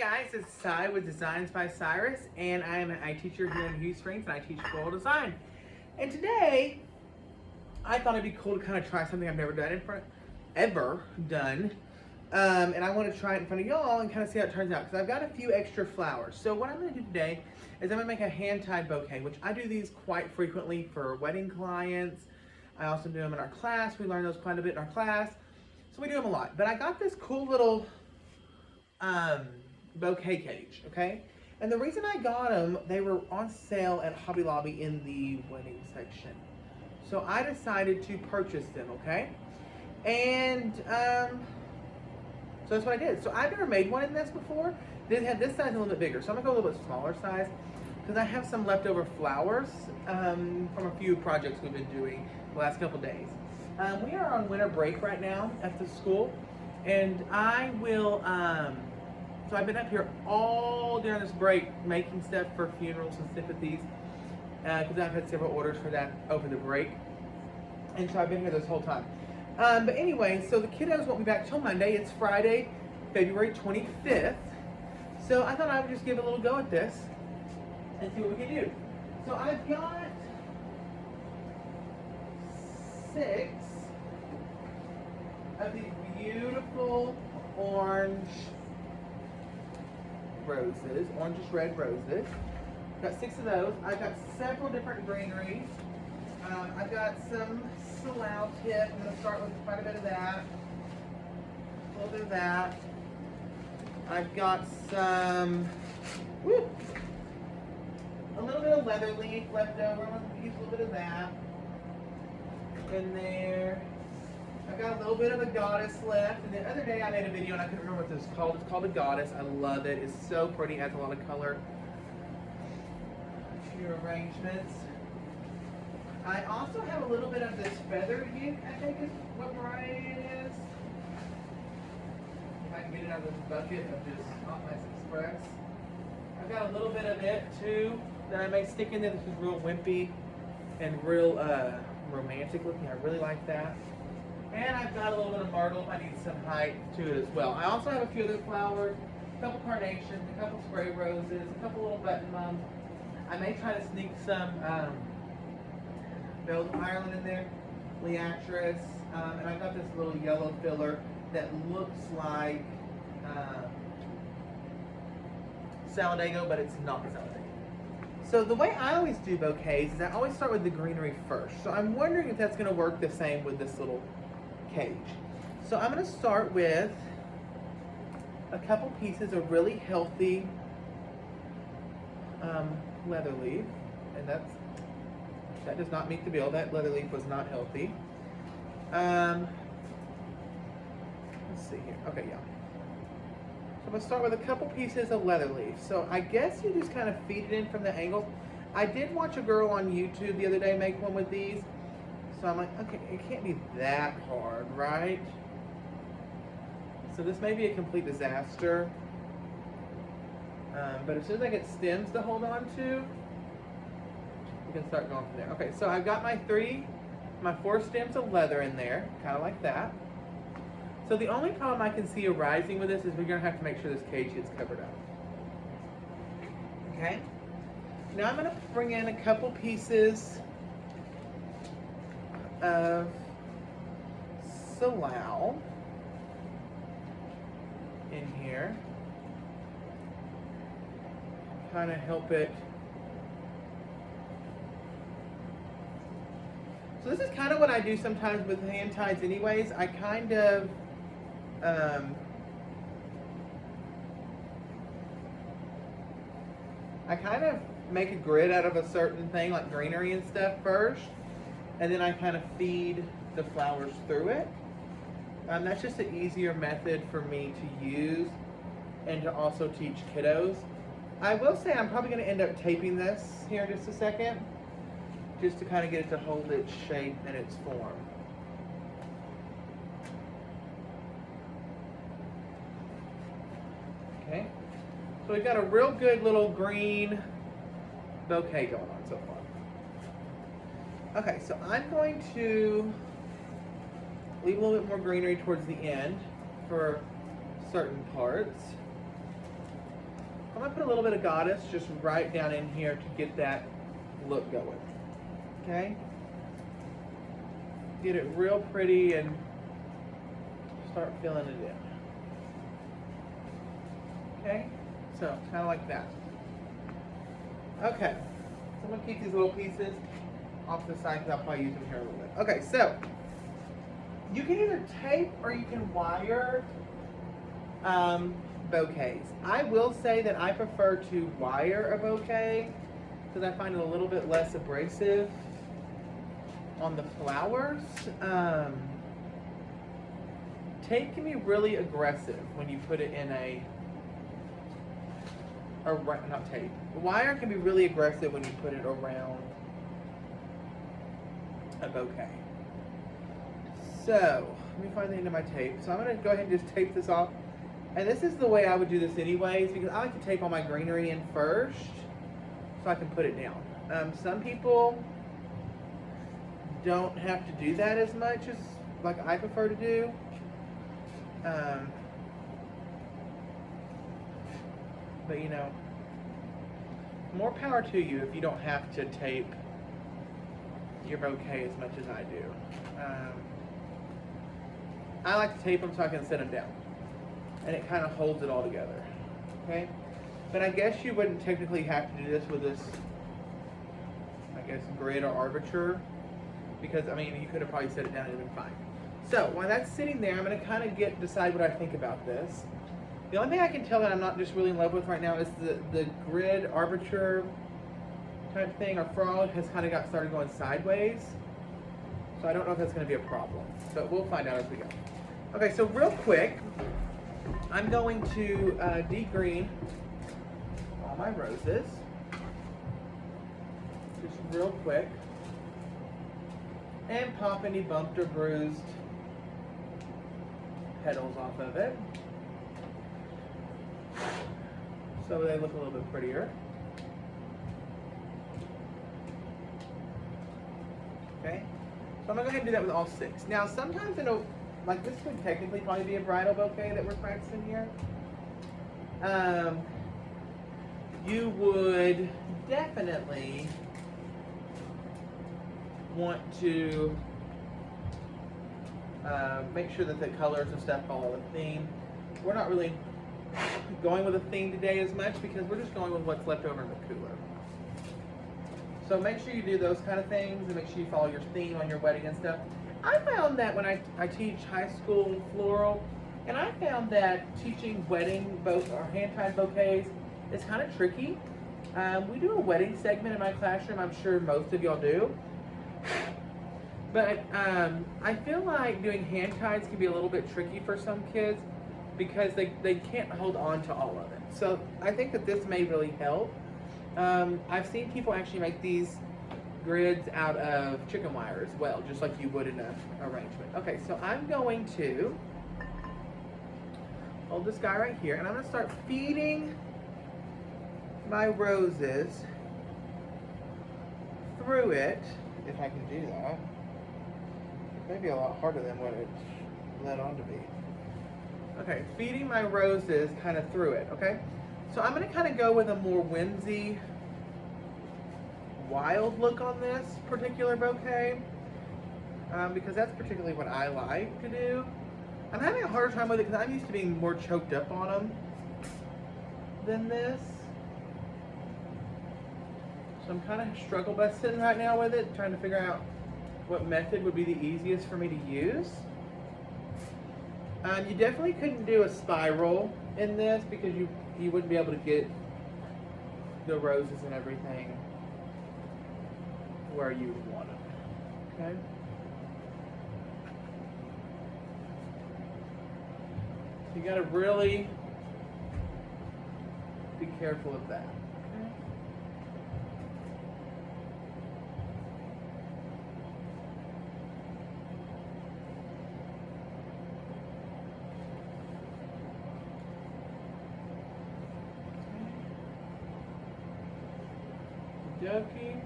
guys, it's Cy with Designs by Cyrus, and I am an IT teacher here in Houston Springs, and I teach floral design. And today, I thought it'd be cool to kind of try something I've never done ever done, and I want to try it in front of y'all and kind of see how it turns out, because I've got a few extra flowers. So what I'm going to do today is I'm going to make a hand-tied bouquet, which I do these quite frequently for wedding clients. I also do them in our class. We learn those quite a bit in our class, so we do them a lot. But I got this cool little bouquet cage, okay? And the reason I got them, they were on sale at Hobby Lobby in the wedding section. So I decided to purchase them, okay? And so that's what I did. So I've never made one in this before. They had this size a little bit bigger, so I'm gonna go a little bit smaller size because I have some leftover flowers from a few projects we've been doing the last couple days. We are on winter break right now at the school, and I will so I've been up here all during this break making stuff for funerals and sympathies because I've had several orders for that over the break, and so I've been here this whole time. But anyway, so the kiddos won't be back till Monday. It's Friday, February 25th. So I thought I would just give it a little go at this and see what we can do. So I've got 6 of these beautiful orange roses, orangish red roses. Got 6 of those. I've got several different greeneries. I've got some salal tip. I'm going to start with quite a bit of that. A little bit of that. I've got some, a little bit of leather leaf left over. I'm going to use a little bit of that in there. I've got a little bit of a goddess left. And the other day I made a video and I couldn't remember what this is called. It's called a goddess. I love it. It's so pretty. It adds a lot of color to your arrangements. I also have a little bit of this feather uke, I think is what variety it is. If I can get it out of this bucket of just Hot Mess Express. I've got a little bit of it too that I may stick in there. This is real wimpy and real romantic looking. I really like that. And I've got a little bit of myrtle if I need some height to it as well. I also have a few other flowers, a couple carnations, a couple spray roses, a couple little button mums. I may try to sneak some Belgian Ireland in there, Leatris, and I've got this little yellow filler that looks like Saladejo, but it's not Saladejo. So the way I always do bouquets is I always start with the greenery first. So I'm wondering if that's going to work the same with this little cage. So I'm going to start with a couple pieces of really healthy leather leaf, and that does not meet the bill. That leather leaf was not healthy. Let's see here. Okay, yeah. So I'm going to start with a couple pieces of leather leaf. So I guess you just kind of feed it in from the angles. I did watch a girl on YouTube the other day make one with these. So I'm like, okay, it can't be that hard, right? So this may be a complete disaster. But as soon as I get stems to hold on to, we can start going from there. Okay, so I've got my 4 stems of leather in there, kind of like that. So the only problem I can see arising with this is we're going to have to make sure this cage gets covered up. Okay? Now I'm going to bring in a couple pieces of salal in here. Kind of help it. So this is kind of what I do sometimes with hand ties anyways. I kind of make a grid out of a certain thing like greenery and stuff first, and then I kind of feed the flowers through it. That's just an easier method for me to use and to also teach kiddos. I will say I'm probably going to end up taping this here in just a second, just to kind of get it to hold its shape and its form. Okay, so we've got a real good little green bouquet going on so far. Okay, so I'm going to leave a little bit more greenery towards the end for certain parts. put a little bit of goddess just right down in here to get that look going. Okay? Get it real pretty and start filling it in. Okay? So, kind of like that. Okay. So I'm going to keep these little pieces off the side because I'll probably use them here a little bit. Okay, so you can either tape or you can wire bouquets. I will say that I prefer to wire a bouquet because I find it a little bit less abrasive on the flowers. Tape can be really aggressive when you put it in not tape. Wire can be really aggressive when you put it around a bouquet. So, let me find the end of my tape. So I'm going to go ahead and just tape this off. And this is the way I would do this anyways, because I like to tape all my greenery in first so I can put it down. Some people don't have to do that as much as like I prefer to do. But you know, more power to you if you don't have to tape your bouquet as much as I do. I like to tape them so I can set them down. And it kind of holds it all together. Okay? But I guess you wouldn't technically have to do this with this, I guess, grid or armature. Because, I mean, you could have probably set it down and it'd been fine. So, while that's sitting there, I'm going to kind of decide what I think about this. The only thing I can tell that I'm not just really in love with right now is the grid armature type thing. Our frog has kind of started going sideways. So I don't know if that's going to be a problem. But we'll find out as we go. Okay, so real quick, I'm going to degreen all my roses. Just real quick. And pop any bumped or bruised petals off of it. So they look a little bit prettier. Okay, so I'm gonna go ahead and do that with all 6. Now sometimes like this would technically probably be a bridal bouquet that we're practicing here. You would definitely want to make sure that the colors and stuff follow a theme. We're not really going with a theme today as much because we're just going with what's left over in the cooler. So make sure you do those kind of things and make sure you follow your theme on your wedding and stuff. I found that when I teach high school floral, and I found that teaching wedding or hand-tied bouquets is kind of tricky. We do a wedding segment in my classroom. I'm sure most of y'all do. But I feel like doing hand ties can be a little bit tricky for some kids because they can't hold on to all of it. So I think that this may really help. I've seen people actually make these grids out of chicken wire as well, just like you would in an arrangement. Okay, so I'm going to hold this guy right here, and I'm going to start feeding my roses through it, if I can do that. It may be a lot harder than what it's led on to be. Okay, feeding my roses kind of through it, okay? So I'm going to kind of go with a more whimsy, wild look on this particular bouquet because that's particularly what I like to do. I'm having a harder time with it because I'm used to being more choked up on them than this. So I'm kind of struggle busting right now with it, trying to figure out what method would be the easiest for me to use. You definitely couldn't do a spiral in this because you wouldn't be able to get the roses and everything where you would want them. Okay? So you gotta really be careful of that. Okay? Dokey.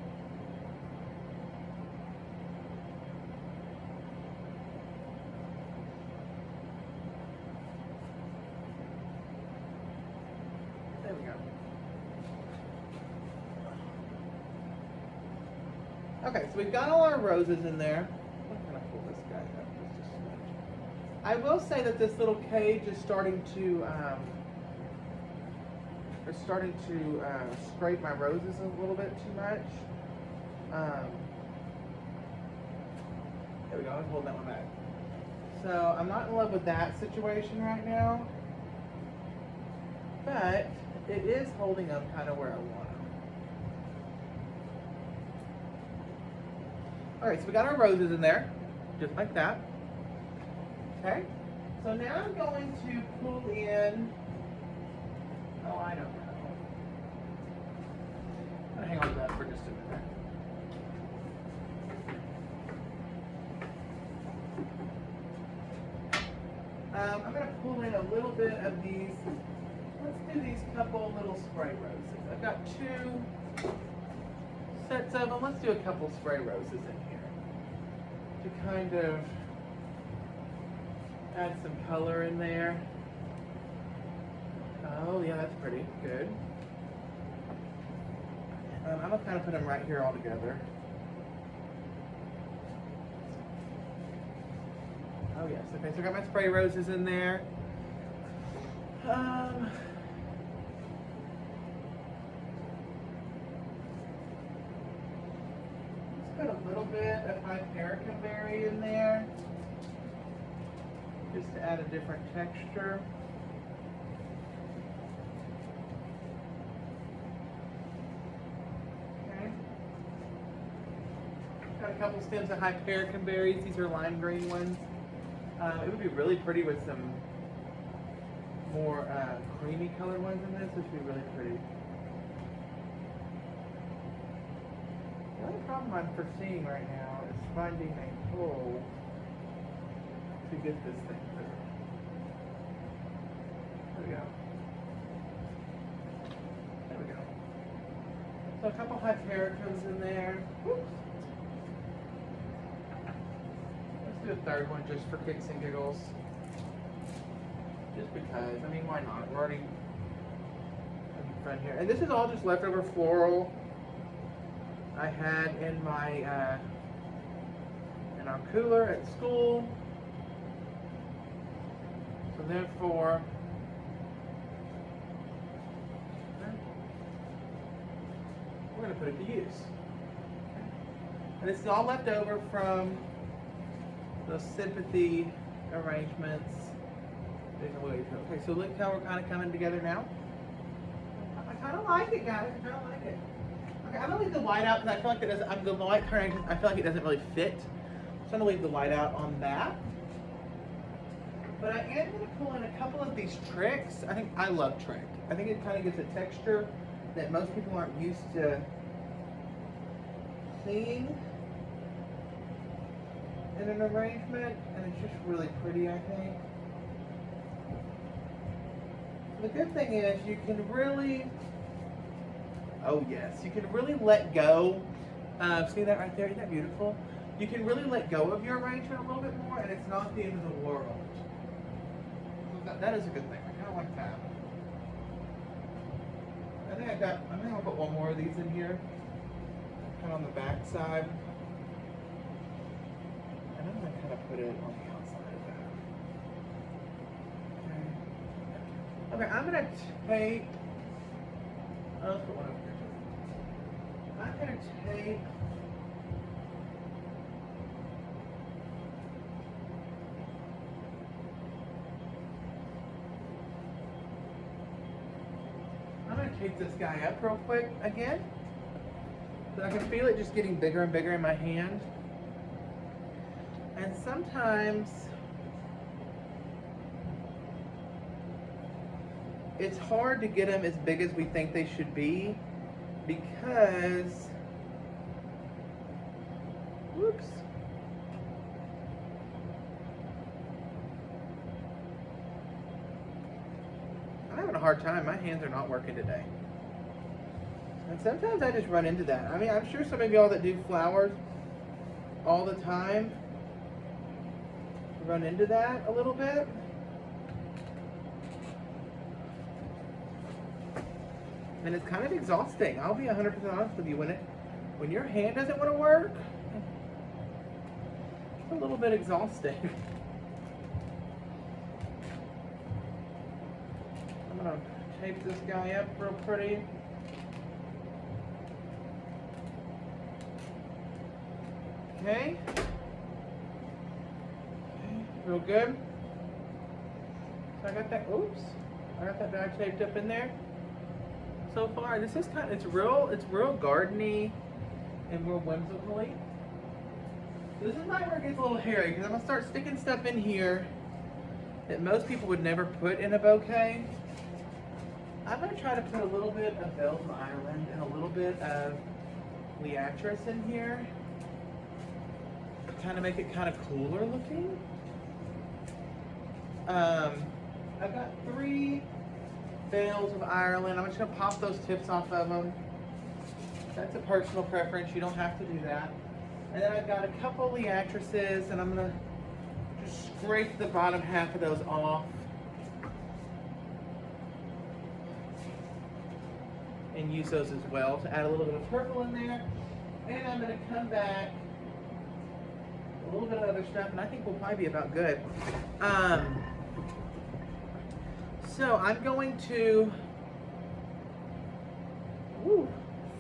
There we go. Okay, so we've got all our roses in there. I'm gonna pull this guy up just a smidge. I will say that this little cage is starting to scrape my roses a little bit too much. There we go. I'm holding that one back. So I'm not in love with that situation right now, but it is holding them kind of where I want them. All right, so we got our roses in there, just like that. Okay, so now I'm going to pull in, oh, I don't know. I'm gonna hang on to that for just a minute. I'm going to pull in a little bit of these. Let's do these couple little spray roses. I've got 2 sets of them. Let's do a couple spray roses in here to kind of add some color in there. Oh yeah, that's pretty good. I'm going to kind of put them right here all together. Oh yes, okay, so I got my spray roses in there. Let's put a little bit of Hypericum berry in there, just to add a different texture. Okay. Got a couple stems of Hypericum berries. These are lime green ones. It would be really pretty with some more creamy colored ones in this. This would be really pretty. The only problem I'm foreseeing right now is finding a hole to get this thing through. There we go. There we go. So a couple Hypericums in there. Whoops. Do a third one just for kicks and giggles. Just because, I mean, why not? We're already having fun here. And this is all just leftover floral I had in my in our cooler at school. So therefore, we're going to put it to use. And this is all left over from those sympathy arrangements. Okay, so look how we're kind of coming together now. I kind of like it, guys. I kind of like it. Okay, I'm gonna leave the light out because I feel like it doesn't. I'm the light turning. I feel like it doesn't really fit. So I'm gonna leave the light out on that. But I am gonna pull in a couple of these tricks. I love trick. I think it kind of gives a texture that most people aren't used to seeing in an arrangement, and it's just really pretty, I think. The good thing is you can really, oh yes, you can really let go. See that right there? Isn't that beautiful? You can really let go of your arrangement a little bit more, and it's not the end of the world. So that is a good thing. I kind of like that. I think I'll put one more of these in here, kind of on the back side. And I'm going to kind of put it on the outside of that. Okay, I'm going to take, let's put one over here. I'm going to take this guy up real quick again. So I can feel it just getting bigger and bigger in my hand. And sometimes it's hard to get them as big as we think they should be because, whoops. I'm having a hard time. My hands are not working today. And sometimes I just run into that. I mean, I'm sure some of y'all that do flowers all the time run into that a little bit. And it's kind of exhausting. I'll be 100% honest with you. When when your hand doesn't want to work, it's a little bit exhausting. I'm gonna tape this guy up real pretty. Okay. Real good. So I got that, oops. I got that bag taped up in there. So far, this is kind of, it's real gardeny and real whimsically. This is not where it gets a little hairy, because I'm gonna start sticking stuff in here that most people would never put in a bouquet. I'm gonna try to put a little bit of Belgian Ireland and a little bit of Beatrice in here. Kind of make it kind of cooler looking. I've got 3 bales of Ireland. I'm just gonna pop those tips off of them. That's a personal preference. You don't have to do that. And then I've got a couple Beatrices, and I'm gonna just scrape the bottom half of those off. And use those as well to add a little bit of purple in there. And I'm gonna come back a little bit of other stuff, and I think we'll probably be about good. So I'm going to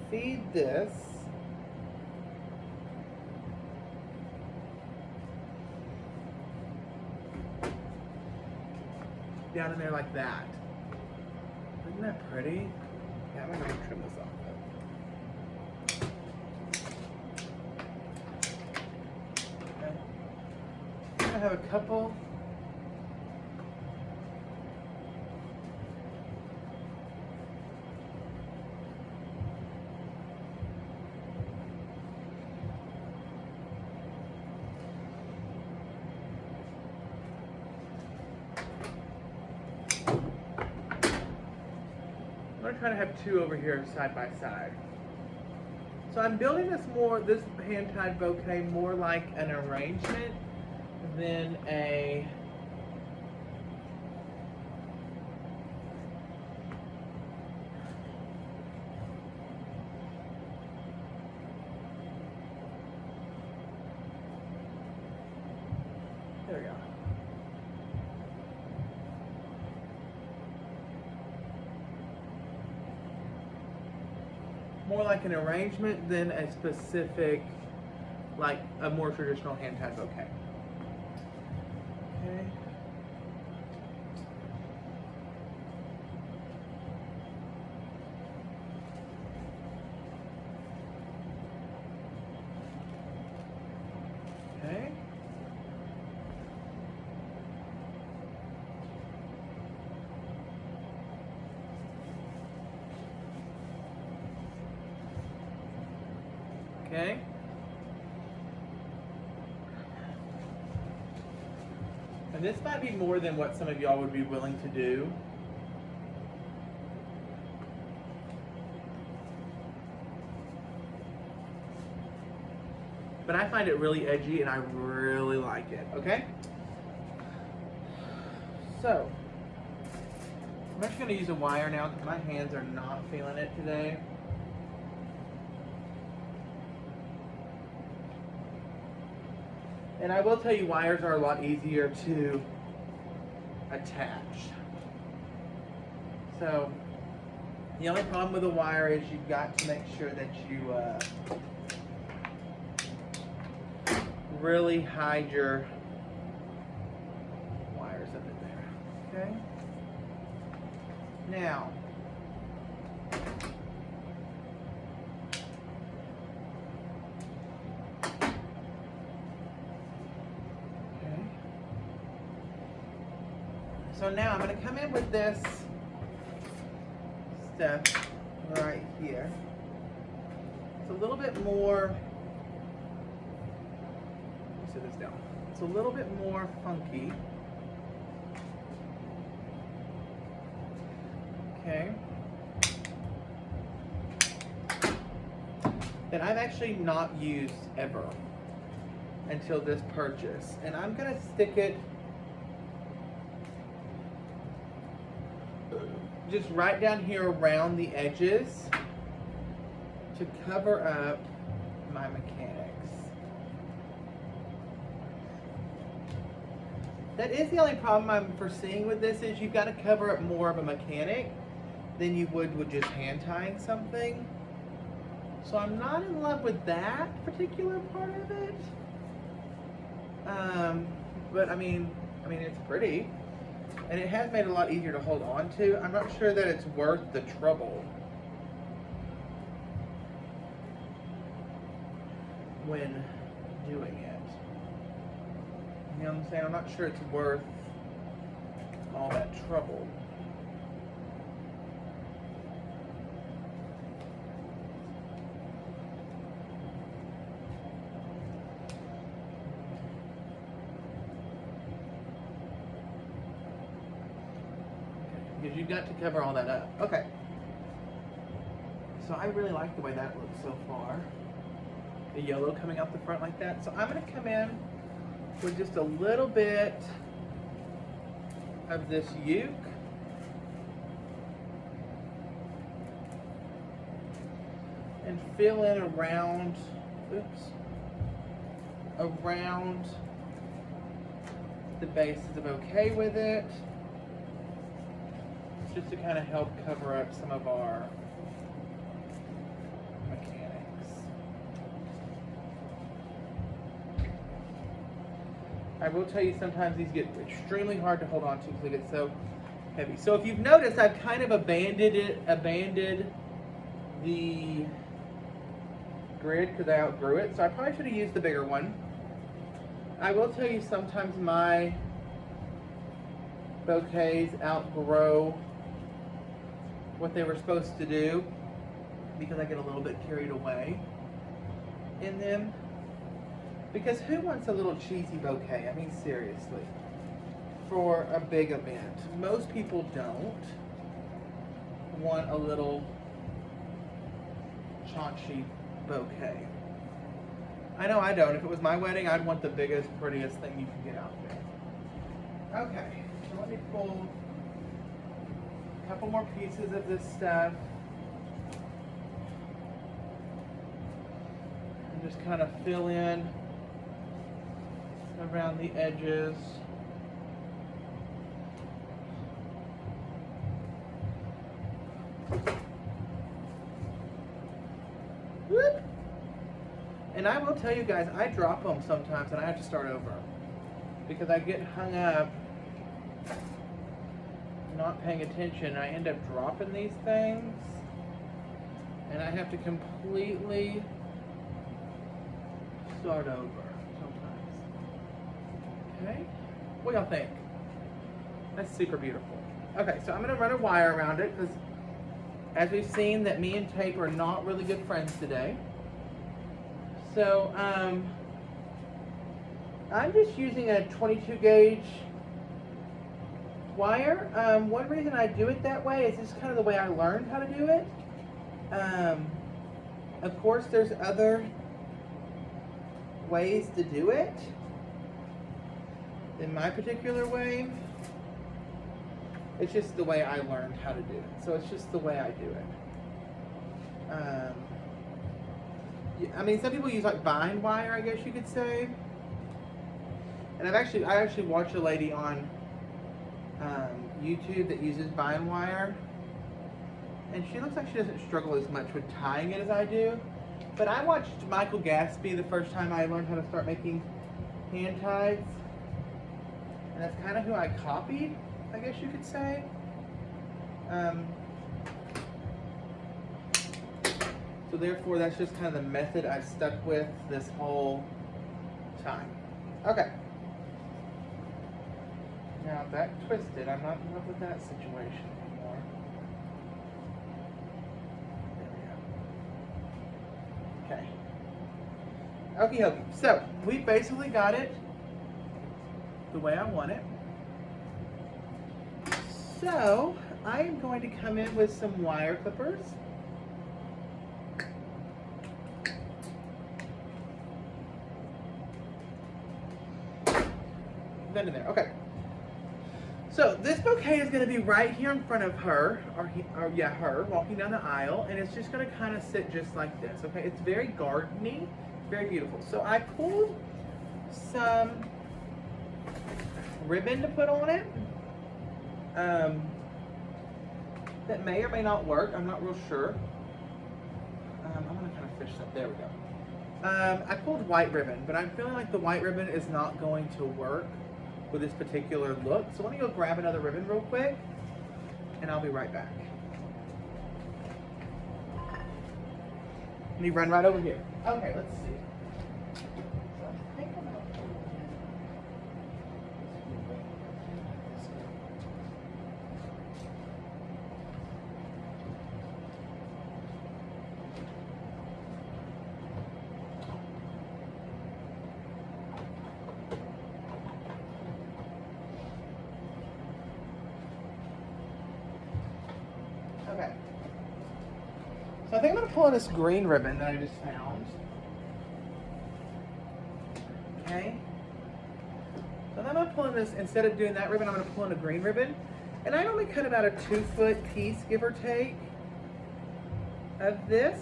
feed this down in there like that. Isn't that pretty? Yeah, I'm gonna trim this off. I have a couple. I'm gonna try to have 2 over here side by side. So I'm building this hand-tied bouquet more like an arrangement than a there we go. More like an arrangement than a specific, like a more traditional hand-tied bouquet. Okay. Okay. Okay. And this might be more than what some of y'all would be willing to do. But I find it really edgy and I really like it, okay? So, I'm actually gonna use a wire now because my hands are not feeling it today. And I will tell you, wires are a lot easier to attach. So, the only problem with a wire is you've got to make sure that you really hide your wires under there, okay? Now, so now I'm going to come in with this stuff right here. It's a little bit more, let me sit this down. It's a little bit more funky. Okay. That I've actually not used ever until this purchase. And I'm going to stick it just right down here around the edges to cover up my mechanics. That is the only problem I'm foreseeing with this, is you've got to cover up more of a mechanic than you would with just hand tying something. So I'm not in love with that particular part of it. But I mean it's pretty, and it has made it a lot easier to hold on to. I'm not sure that it's worth the trouble when doing it. You know what I'm saying? I'm not sure it's worth all that trouble. Because you've got to cover all that up. Okay. So I really like the way that looks so far. The yellow coming out the front like that. So I'm going to come in with just a little bit of this uke. And fill in around, around the base of the bouquet with it. Just to kind of help cover up some of our mechanics. I will tell you, sometimes these get extremely hard to hold on to because they get so heavy. So if you've noticed, I've kind of abandoned the grid because I outgrew it. So I probably should have used the bigger one. I will tell you, sometimes my bouquets outgrow what they were supposed to do because I get a little bit carried away in them. Because who wants a little cheesy bouquet? I mean, seriously, for a big event. Most people don't want a little chaunchy bouquet. I know I don't. If it was my wedding, I'd want the biggest, prettiest thing you can get out there. Okay, so let me pull a couple more pieces of this stuff and just kind of fill in around the edges. Whoop. And I will tell you guys, I drop them sometimes and I have to start over because I get hung up not paying attention. I end up dropping these things and I have to completely start over sometimes. Okay, what y'all think? That's super beautiful. Okay, so I'm going to run a wire around it because as we've seen that me and tape are not really good friends today. So I'm just using a 22 gauge wire. One reason I do it that way is just kind of the way I learned how to do it. Of course, there's other ways to do it in my particular way. It's just the way I learned how to do it. So it's just the way I do it. I mean, some people use like vine wire, I guess you could say. And I actually watched a lady on YouTube that uses vine wire, and she looks like she doesn't struggle as much with tying it as I do. But I watched Michael Gatsby the first time I learned how to start making hand ties, and that's kind of who I copied, I guess you could say. So therefore, that's just kind of the method I've stuck with this whole time. Okay. Now that twisted, I'm not in love with that situation anymore. There we go. Okay. Okie dokie. So we basically got it the way I want it. So I am going to come in with some wire clippers. That in there. Okay. So this bouquet is going to be right here in front of her, or yeah, her, walking down the aisle, and it's just going to kind of sit just like this, okay? It's very gardeny, very beautiful. So I pulled some ribbon to put on it. That may or may not work. I'm not real sure. I'm going to kind of fish that. There we go. I pulled white ribbon, but I'm feeling like the white ribbon is not going to work with this particular look. So let me go grab another ribbon real quick, and I'll be right back. Let me run right over here. Okay, let's see. Okay. So I think I'm going to pull in this green ribbon that I just found. Okay. So then I'm going to pull in this, instead of doing that ribbon, I'm going to pull in a green ribbon. And I only cut about a 2-foot piece, give or take, of this.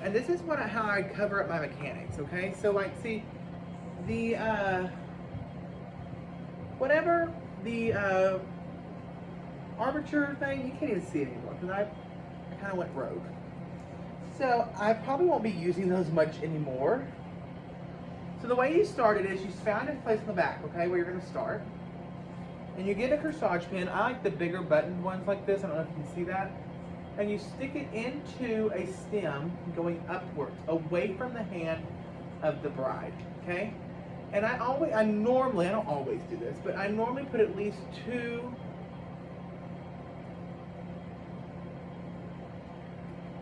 And this is how I cover up my mechanics, okay? So like, see, the, whatever the, armature thing, you can't even see it anymore because I kind of went rogue. So I probably won't be using those much anymore. So the way you start it is you found a place in the back, okay, where you're going to start. And you get a corsage pin. I like the bigger buttoned ones like this. I don't know if you can see that. And you stick it into a stem going upwards, away from the hand of the bride, okay? And I don't always do this, but I normally put at least 2,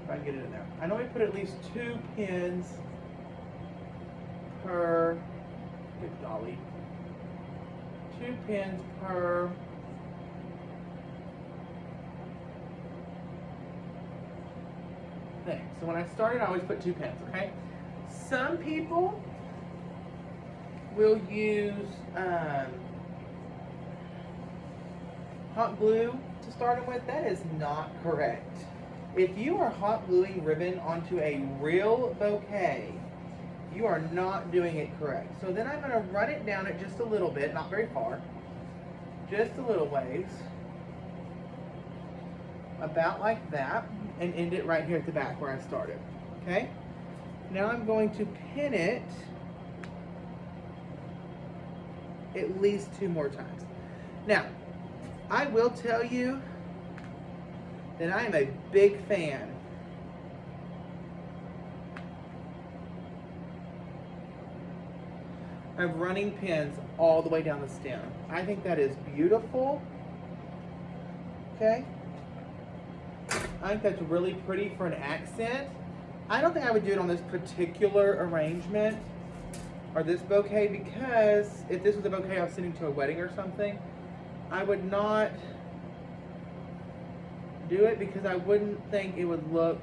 if I can get it in there. I normally put at least 2 pins per, good golly, 2 pins per thing. So when I started, I always put 2 pins, okay? Some people will use hot glue to start them with. That is not correct. If you are hot gluing ribbon onto a real bouquet, you are not doing it correct. So then I'm going to run it down it just a little bit, not very far, just a little ways, about like that, and end it right here at the back where I started, okay? Now I'm going to pin it at least 2 more times. Now, I will tell you that I am a big fan of running pins all the way down the stem. I think that is beautiful. Okay? I think that's really pretty for an accent. I don't think I would do it on this particular arrangement or this bouquet, because if this was a bouquet I was sending to a wedding or something, I would not do it because I wouldn't think it would look,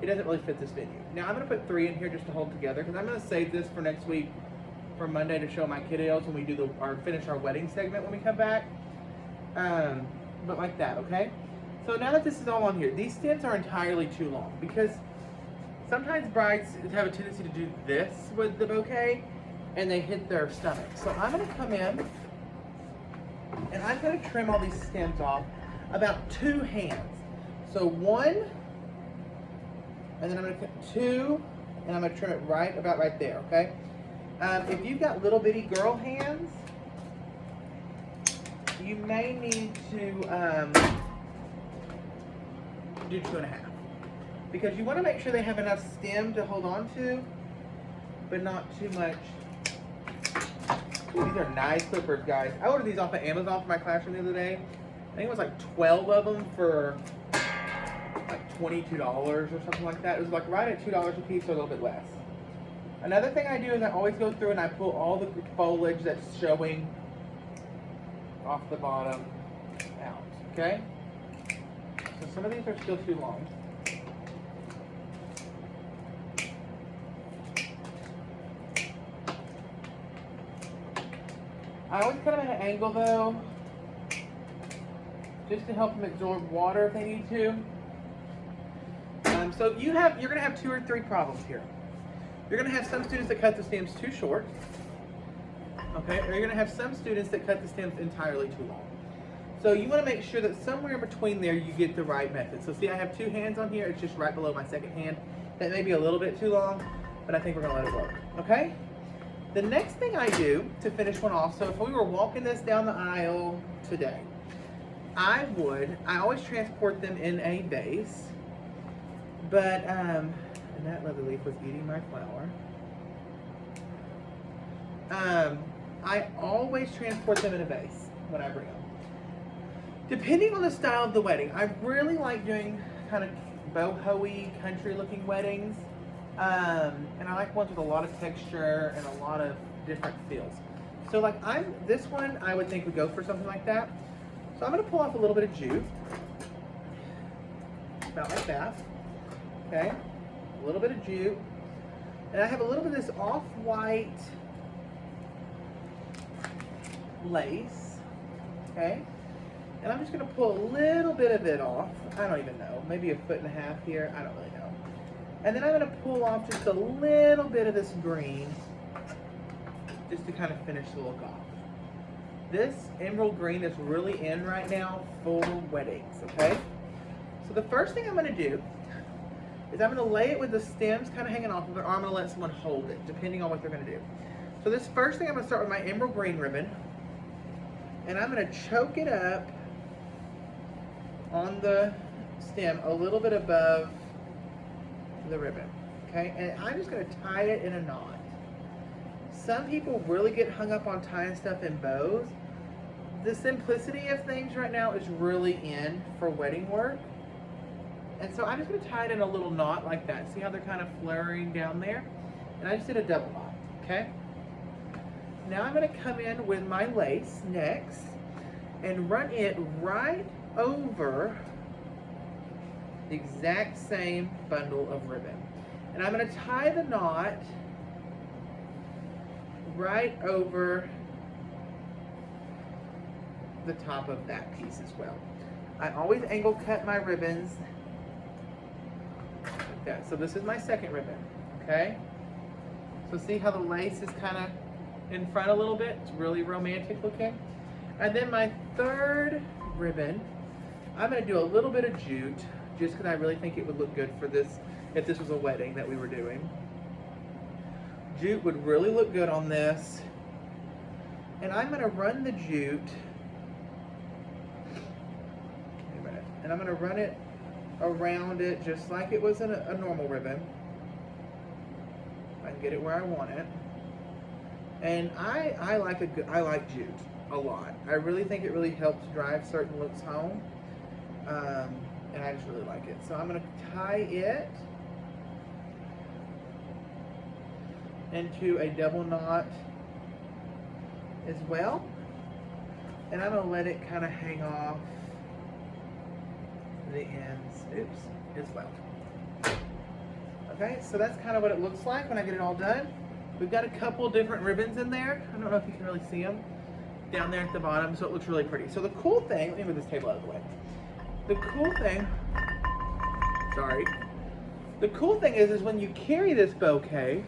it doesn't really fit this venue. Now I'm going to put 3 in here just to hold together, because I'm going to save this for next week, for Monday, to show my kiddos when we do finish our wedding segment when we come back. But like that, okay? So now that this is all on here, these stems are entirely too long, because sometimes brides have a tendency to do this with the bouquet and they hit their stomach. So I'm going to come in and I'm going to trim all these stems off about 2 hands. So 1, and then I'm going to cut 2, and I'm going to trim it about right there, okay? If you've got little bitty girl hands, you may need to do 2.5, because you want to make sure they have enough stem to hold on to, but not too much. Ooh, these are nice clippers, guys. I ordered these off of Amazon for my classroom the other day. I think it was like 12 of them for like $22 or something like that. It was like right at $2 a piece, or a little bit less. Another thing I do is I always go through and I pull all the foliage that's showing off the bottom out, okay? So some of these are still too long. I always cut them at an angle though, just to help them absorb water if they need to. So you're going to have 2 or 3 problems here. You're going to have some students that cut the stems too short, okay? Or you're going to have some students that cut the stems entirely too long. So you want to make sure that somewhere in between there you get the right method. So see, I have 2 hands on here. It's just right below my second hand. That may be a little bit too long, but I think we're going to let it work, okay? The next thing I do to finish one off, so if we were walking this down the aisle today, I always transport them in a vase, but, and that lovely leaf was eating my flower. I always transport them in a vase when I bring them. Depending on the style of the wedding, I really like doing kind of boho-y, country-looking weddings. And I like ones with a lot of texture and a lot of different feels. So like this one I would think would go for something like that. So I'm going to pull off a little bit of jute. About like that. Okay. A little bit of jute. And I have a little bit of this off-white lace. Okay. And I'm just going to pull a little bit of it off. I don't even know. Maybe 1.5 feet here. I don't really know. And then I'm going to pull off just a little bit of this green just to kind of finish the look off. This emerald green is really in right now for weddings, okay? So the first thing I'm going to do is I'm going to lay it with the stems kind of hanging off of it, or I'm going to let someone hold it, depending on what they're going to do. So this first thing, I'm going to start with my emerald green ribbon, and I'm going to choke it up on the stem a little bit above the ribbon, okay? And I'm just going to tie it in a knot. Some people really get hung up on tying stuff in bows. The simplicity of things right now is really in for wedding work. And so I'm just going to tie it in a little knot like that. See how they're kind of fluttering down there? And I just did a double knot, okay? Now I'm going to come in with my lace next and run it right over the exact same bundle of ribbon. And I'm going to tie the knot right over the top of that piece as well. I always angle cut my ribbons like that. So this is my second ribbon, okay? So see how the lace is kind of in front a little bit? It's really romantic looking. And then my third ribbon, I'm going to do a little bit of jute, just because I really think it would look good for this, if this was a wedding that we were doing. Jute would really look good on this. And I'm going to run the jute, wait a minute, and I'm going to run it around it just like it was a normal ribbon. I can get it where I want it. And I like jute a lot. I really think it really helps drive certain looks home. And I just really like it. So I'm going to tie it into a double knot as well. And I'm going to let it kind of hang off the ends, as well. Okay, so that's kind of what it looks like when I get it all done. We've got a couple different ribbons in there. I don't know if you can really see them down there at the bottom, so it looks really pretty. So the cool thing, let me move this table out of the way. The cool thing, the cool thing is when you carry this bouquet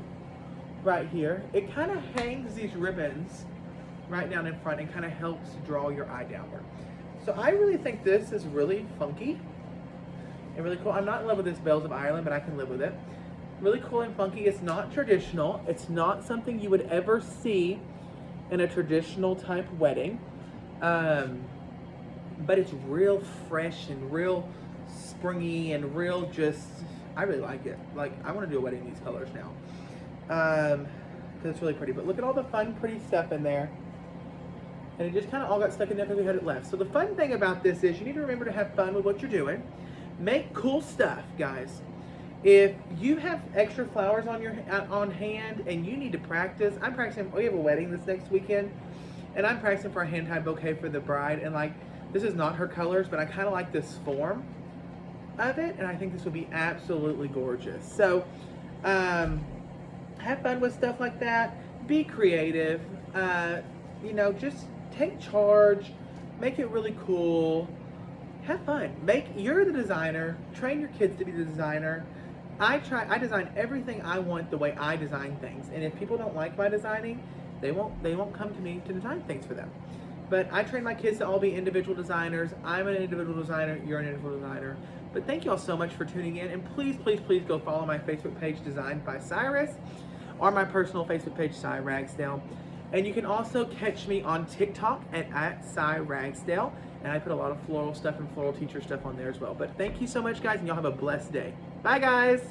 right here, it kind of hangs these ribbons right down in front and kind of helps draw your eye downward. So I really think this is really funky and really cool. I'm not in love with this Bells of Ireland, but I can live with it. Really cool and funky. It's not traditional. It's not something you would ever see in a traditional type wedding. But it's real fresh and real springy and real just, I really like it. Like, I want to do a wedding in these colors now. Because it's really pretty. But look at all the fun, pretty stuff in there. And it just kind of all got stuck in there because we had it left. So the fun thing about this is you need to remember to have fun with what you're doing. Make cool stuff, guys. If you have extra flowers on hand and you need to practice, I'm practicing, we have a wedding this next weekend. And I'm practicing for a hand-tied bouquet for the bride. And like, this is not her colors, but I kind of like this form of it, and I think this would be absolutely gorgeous. So, have fun with stuff like that. Be creative. you know, just take charge, make it really cool, have fun. You're the designer, train your kids to be the designer. I design everything I want the way I design things. And if people don't like my designing, they won't come to me to design things for them. But I train my kids to all be individual designers. I'm an individual designer, you're an individual designer. But thank you all so much for tuning in, and please, please, please go follow my Facebook page, Designed by Cyrus, or my personal Facebook page, Cy Ragsdale. And you can also catch me on TikTok at Cy Ragsdale, and I put a lot of floral stuff and floral teacher stuff on there as well. But thank you so much, guys, and y'all have a blessed day. Bye, guys.